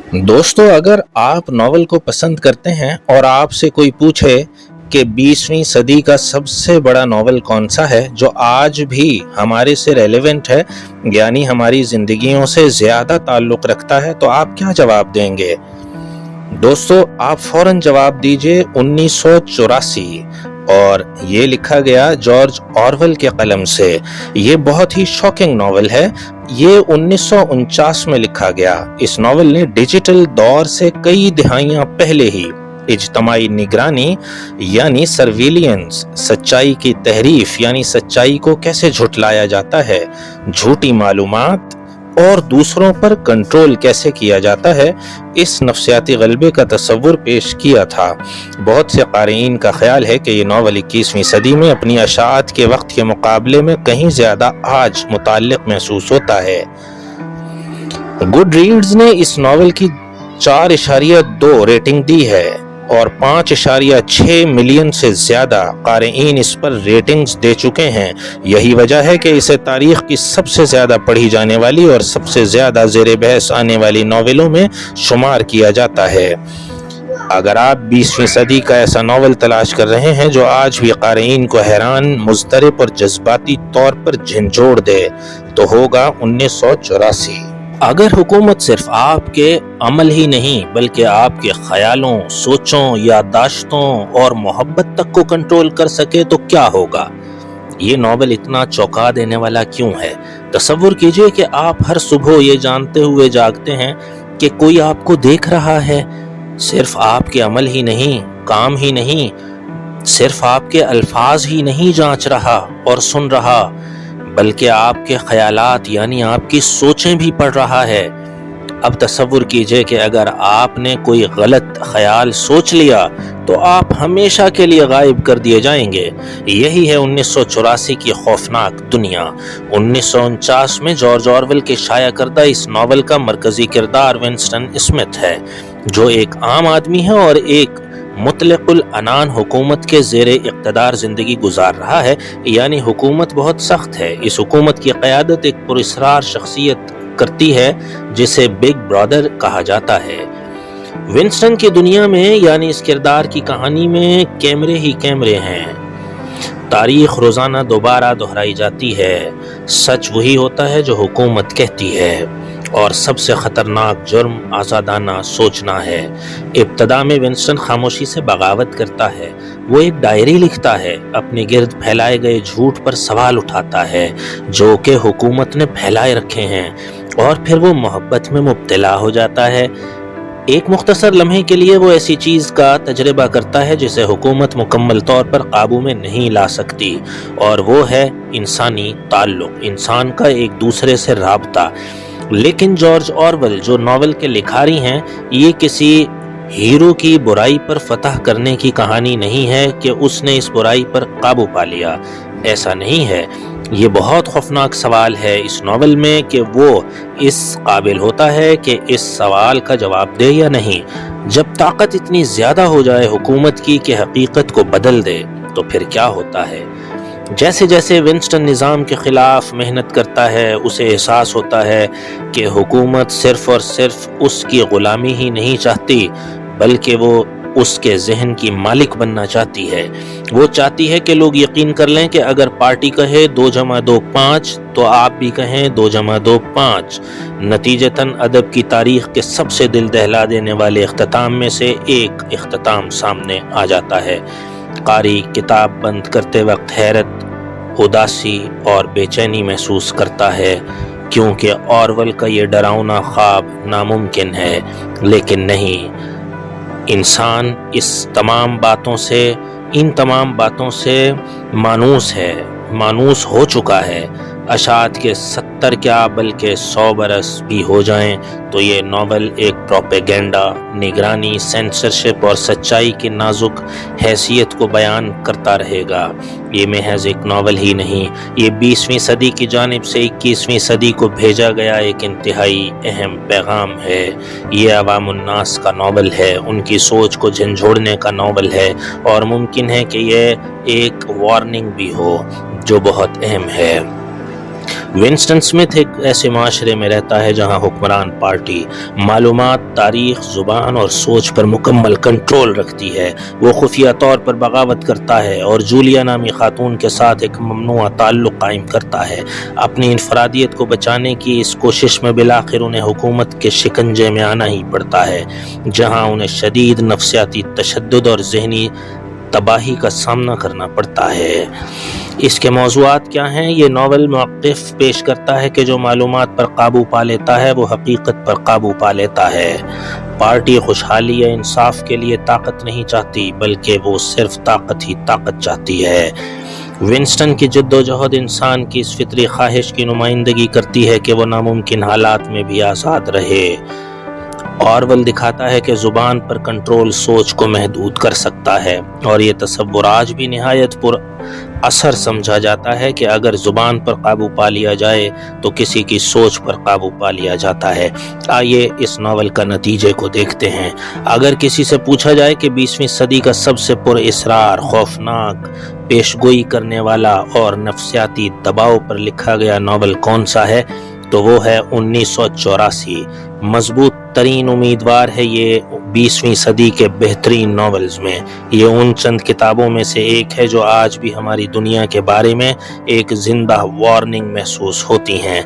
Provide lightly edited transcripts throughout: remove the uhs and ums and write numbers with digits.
दोस्तों, अगर आप नॉवल को पसंद करते हैं और आपसे कोई पूछे कि 20वीं सदी का सबसे बड़ा नॉवल कौन सा है जो आज भी हमारे से रेलेवेंट है, यानी हमारी जिंदगियों से ज्यादा ताल्लुक रखता है, तो आप क्या जवाब देंगे? दोस्तों, आप फौरन जवाब दीजिए 1984। और ये लिखा गया जॉर्ज ऑरवेल के कलम से। ये बहुत ही शॉकिंग नॉवल है। ये 1949 में लिखा गया। इस नॉवल ने डिजिटल दौर से कई दिहाइयां पहले ही इज्तमाई निगरानी यानी सर्विलियंस, सच्चाई की तहरीफ यानी सच्चाई को कैसे झुटलाया जाता है, झूठी मालूमात और दूसरों पर कंट्रोल कैसे किया जाता है, इस नफ्सियाती गलबे का तस्वुर पेश किया था। बहुत से क़ारीन का ख्याल है कि ये नॉवल 21वीं सदी में अपनी अशाअत के वक्त के मुकाबले में कहीं ज्यादा आज मुताल्लिक़ महसूस होता है। गुड रीड्स ने इस नॉवल की 4.2 रेटिंग दी है और 5.6 मिलियन से ज्यादा क़ारीन इस पर रेटिंग्स दे चुके हैं। यही वजह है कि इसे तारीख की सबसे ज्यादा पढ़ी जाने वाली और सबसे ज्यादा ज़ेर बहस आने वाली नॉवेलों में शुमार किया जाता है। अगर आप 20वीं सदी का ऐसा नॉवल तलाश कर रहे हैं जो आज भी क़ारीन को हैरान, मुज़्तरब और जज्बाती तौर पर झंझोड़ दे, तो होगा 1984। अगर हुकूमत सिर्फ आपके अमल ही नहीं बल्कि आपके ख्यालों, सोचों, याददाश्तों और मोहब्बत तक को कंट्रोल कर सके तो क्या होगा? ये नॉवल इतना चौंका देने वाला क्यों है? तसव्वुर कीजिए कि आप हर सुबह ये जानते हुए जागते हैं कि कोई आपको देख रहा है। सिर्फ आपके अमल ही नहीं, काम ही नहीं, सिर्फ आपके अल्फाज ही नहीं जांच रहा और सुन रहा, बल्कि आपके ख्यालात यानी आपकी सोचें भी पढ़ रहा है। अब तसव्वुर कीजिए कि अगर आपने कोई गलत ख्याल सोच लिया तो आप हमेशा के लिए गायब कर दिए जाएंगे। यही है 1984 की खौफनाक दुनिया। 1949 में जॉर्ज ऑरवेल के शाया करदा इस नॉवल का मरकजी किरदार विंस्टन स्मिथ है, जो एक आम आदमी है और एक मुतलकुल अनान हुकूमत के ज़ेरे इक़्तिदार ज़िंदगी गुजार रहा है। यानी हुकूमत बहुत सख्त है। इस हुकूमत की क़यादत एक पुरस्रार शख्सियत करती है जिसे बिग ब्रदर कहा जाता है। विंस्टन की दुनिया में यानी इस किरदार की कहानी में कैमरे ही कैमरे हैं। तारीख रोज़ाना दोबारा दोहराई जाती है। सच वही होता है जो हुकूमत कहती है और सबसे खतरनाक जुर्म आज़ादाना सोचना है। इब्तदा में विंस्टन खामोशी से बगावत करता है। वो एक डायरी लिखता है, अपने गिर्द फैलाए गए झूठ पर सवाल उठाता है जो कि हुकूमत ने फैलाए रखे हैं, और फिर वो मोहब्बत में मुब्तला हो जाता है। एक मुख्तसर लम्हे के लिए वो ऐसी चीज़ का तजर्बा करता है जिसे हुकूमत मुकम्मल तौर पर काबू में नहीं ला सकती, और वो है इंसानी ताल्लुक़, इंसान का एक दूसरे से राबता। लेकिन जॉर्ज ऑरवेल जो नॉवल के लिखारी हैं, ये किसी हीरो की बुराई पर फतह करने की कहानी नहीं है कि उसने इस बुराई पर काबू पा लिया। ऐसा नहीं है। ये बहुत खौफनाक सवाल है इस नॉवल में कि वो इस काबिल होता है कि इस सवाल का जवाब दे या नहीं। जब ताकत इतनी ज़्यादा हो जाए हुकूमत की कि हकीकत को बदल दे, तो फिर क्या होता है? जैसे जैसे विंस्टन निज़ाम के ख़िलाफ़ मेहनत करता है, उसे एहसास होता है कि हुकूमत सिर्फ़ और सिर्फ उसकी ग़ुलामी ही नहीं चाहती, बल्कि वो उसके जहन की मालिक बनना चाहती है। वो चाहती है कि लोग यकीन कर लें कि अगर पार्टी कहे 2 + 2 5, तो आप भी कहें 2 + 2 5। नतीजतन अदब की तारीख़ के सबसे दिल दहला देने वाले इख्तिताम में से एक इख्तिताम सामने आ जाता है। कारी किताब बंद करते वक्त हैरत, उदासी और बेचैनी महसूस करता है, क्योंकि ऑरवेल का ये डरावना ख्वाब नामुमकिन है। लेकिन नहीं, इंसान इन तमाम बातों से मानूस है, मानूस हो चुका है। अशात के 70 क्या बल्कि 100 बरस भी हो जाएं तो ये नॉवल एक प्रोपेगेंडा, निगरानी, सेंसरशिप और सच्चाई की नाजुक हैसियत को बयान करता रहेगा। ये महज एक नॉवल ही नहीं, ये 20वीं सदी की जानिब से 21वीं सदी को भेजा गया एक इंतहाई अहम पैगाम है। ये अवामुन्नास का नॉवल है, उनकी सोच को झंझोड़ने का नॉवल है, और मुमकिन है कि ये एक वार्निंग भी हो जो बहुत अहम है। ونسٹن اسمتھ ایک ایسے معاشرے میں رہتا ہے جہاں حکمران پارٹی معلومات، تاریخ، زبان اور سوچ پر مکمل کنٹرول رکھتی ہے۔ وہ خفیہ طور پر بغاوت کرتا ہے اور جولیا نامی خاتون کے ساتھ ایک ممنوع تعلق قائم کرتا ہے۔ اپنی انفرادیت کو بچانے کی اس کوشش میں بالآخر انہیں حکومت کے شکنجے میں آنا ہی پڑتا ہے، جہاں انہیں شدید نفسیاتی تشدد اور ذہنی تباہی کا سامنا کرنا پڑتا ہے۔ اس کے موضوعات کیا ہیں؟ یہ ناول موقف پیش کرتا ہے کہ جو معلومات پر قابو پا لیتا ہے وہ حقیقت پر قابو پا لیتا ہے۔ پارٹی خوشحالی یا انصاف کے لیے طاقت نہیں چاہتی، بلکہ وہ صرف طاقت ہی طاقت چاہتی ہے۔ ونسٹن کی جد و جہد انسان کی اس فطری خواہش کی نمائندگی کرتی ہے کہ وہ ناممکن حالات میں بھی آزاد رہے۔ آرول دکھاتا ہے کہ زبان پر کنٹرول سوچ کو محدود کر سکتا ہے، اور یہ تصور آج بھی نہایت پر اثر سمجھا جاتا ہے کہ اگر زبان پر قابو پا لیا جائے تو کسی کی سوچ پر قابو پا لیا جاتا ہے۔ آئیے اس ناول کا نتیجے کو دیکھتے ہیں۔ اگر کسی سے پوچھا جائے کہ 20ویں صدی کا سب سے پر اسرار، خوفناک، پیشگوئی کرنے والا اور نفسیاتی دباؤ پر لکھا گیا ناول کون سا ہے تو وہ ہے 1984۔ مضبوط ترین امیدوار ہے یہ 20ویں صدی کے بہترین ناولز میں۔ یہ ان چند کتابوں میں سے ایک ہے جو آج بھی ہماری دنیا کے بارے میں ایک زندہ وارننگ محسوس ہوتی ہیں،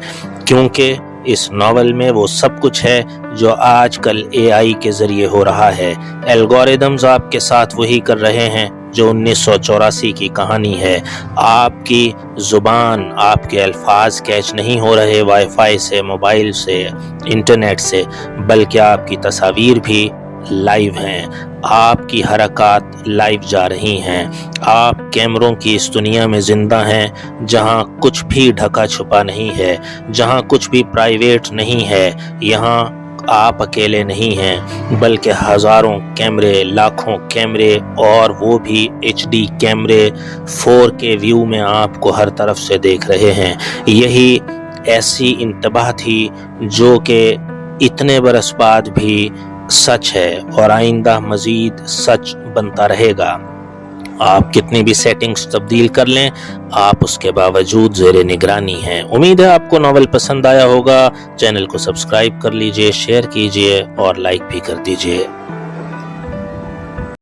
کیونکہ اس ناول میں وہ سب کچھ ہے جو آج کل AI کے ذریعے ہو رہا ہے۔ الگوریدمز آپ کے ساتھ وہی کر رہے ہیں جو 1984 کی کہانی ہے۔ آپ کی زبان، آپ کے الفاظ کیچ نہیں ہو رہے وائی فائی سے، موبائل سے، انٹرنیٹ سے، بلکہ آپ کی تصاویر بھی لائیو ہیں، آپ کی حرکات لائیو جا رہی ہیں۔ آپ کیمروں کی اس دنیا میں زندہ ہیں جہاں کچھ بھی ڈھکا چھپا نہیں ہے، جہاں کچھ بھی پرائیویٹ نہیں ہے۔ یہاں آپ اکیلے نہیں ہیں، بلکہ ہزاروں کیمرے، لاکھوں کیمرے، اور وہ بھی HD کیمرے 4K ویو میں آپ کو ہر طرف سے دیکھ رہے ہیں۔ یہی ایسی انتباہ تھی جو کہ اتنے برس بعد بھی سچ ہے اور آئندہ مزید سچ بنتا رہے گا۔ آپ کتنی بھی سیٹنگز تبدیل کر لیں، آپ اس کے باوجود زیر نگرانی ہیں۔ امید ہے آپ کو ناول پسند آیا ہوگا۔ چینل کو سبسکرائب کر لیجئے، شیئر کیجئے اور لائک بھی کر دیجئے۔